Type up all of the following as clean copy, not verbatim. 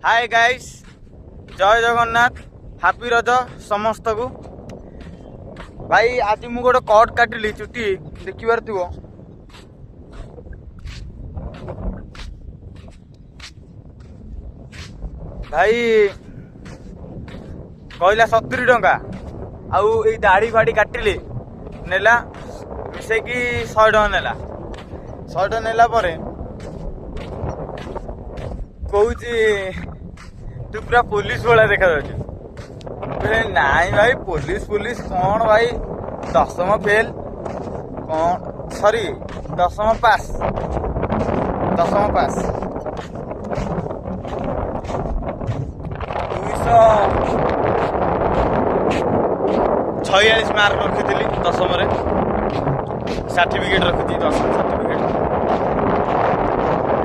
Hi guys, जय Jagannath, happy रज समस्त को। भाई आज मु गोटे कट काटिली चुटी देखिबार थिबो। भाई कहला 70 टंका आउ ए दाढ़ी फाड़ी काटिली नेला मिसेकी 100 टंका नेला। 100 टंका नेला परे कहूची तू पूरा पुलिस वाला देखा जाऊ। नाई भाई पुलिस पुलिस कौन भाई, 10वीं फेल कौन, सॉरी 10वीं पास, 10वीं पास 246 मार्क रखी 10वीं सर्टिफिकेट रखी 10वीं सर्टिफिकेट।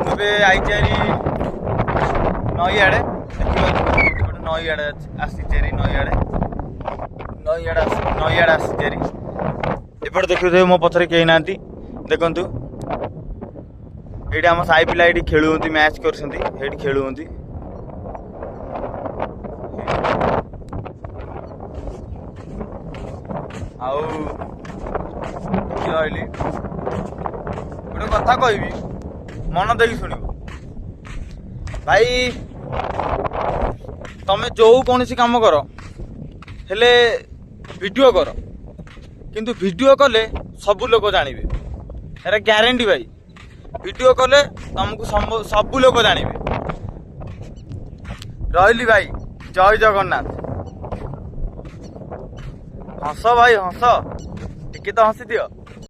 मुझे आई नई आड़े नई आड़े आसी नई आड़े आसी एपटे देखिए मो पथरे कहीं ना देखु ये आम साई पिला ये खेलु मैच कर खेलु रही गोटे कथा कहबी मन देख शुण भाई, तमें जो कौन सी काम कर हेले वीडियो कर, किंतु वीडियो कले सब लोग जानवे, यार ग्यारंटी भाई। वीडियो कले तुमको सब लोग जानवे। रही भाई, जय जगन्नाथ। हस भाई हस, टिके तो हसी दियो।